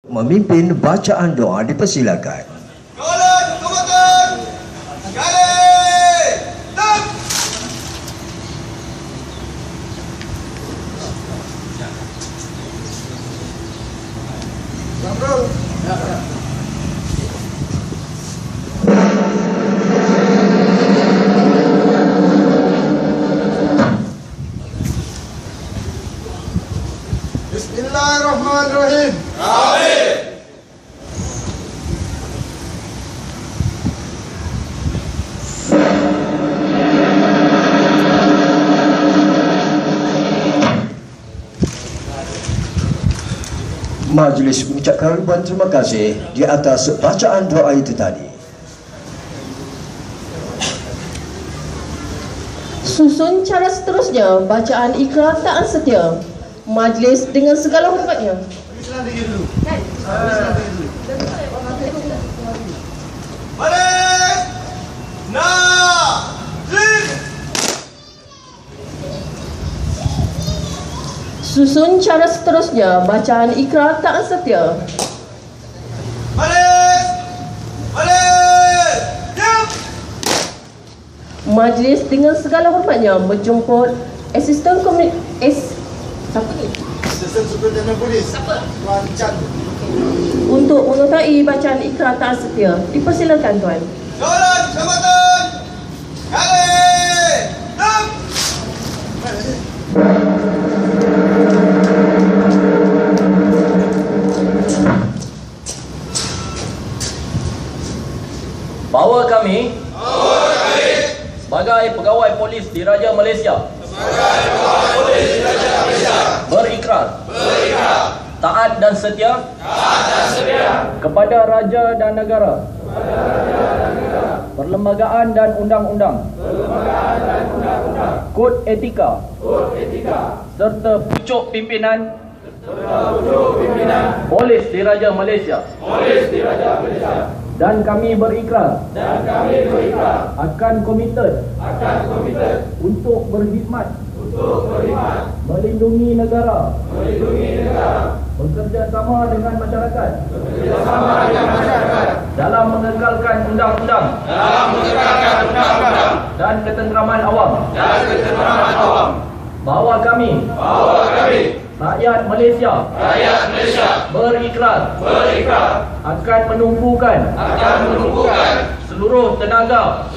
Memimpin bacaan doa dipersilakan. Kawalan Kawatan Sekali Tak Bro. Bismillahirrahmanirrahim. Amin. Majlis mengucapkan ribuan terima kasih di atas bacaan doa itu tadi. Susun cara seterusnya bacaan ikrar taat setia. Majlis dengan segala hormatnya. Baris Nazim. Susun cara seterusnya bacaan ikrar taat setia. Baris Diam. Majlis dengan segala hormatnya menjemput Asisten siapa ni? Asisten Superintendent Polis. Siapa? Tuan Chan. Untuk menyertai bacaan ikrar taat setia. Dipersilakan tuan. Kawalan Kawatan Sekali Tak Bahawa kami sebagai pegawai polis Diraja Malaysia berikrar taat dan setia kepada raja dan negara, perlembagaan dan undang-undang, kod etika serta pucuk pimpinan Polis Diraja Malaysia. Dan kami berikrar akan komited untuk berkhidmat melindungi negara, bekerjasama dengan masyarakat dalam mengekalkan undang-undang dan ketenteraman awam. Bahawa kami rakyat Malaysia berikrar akan menumpukan seluruh tenaga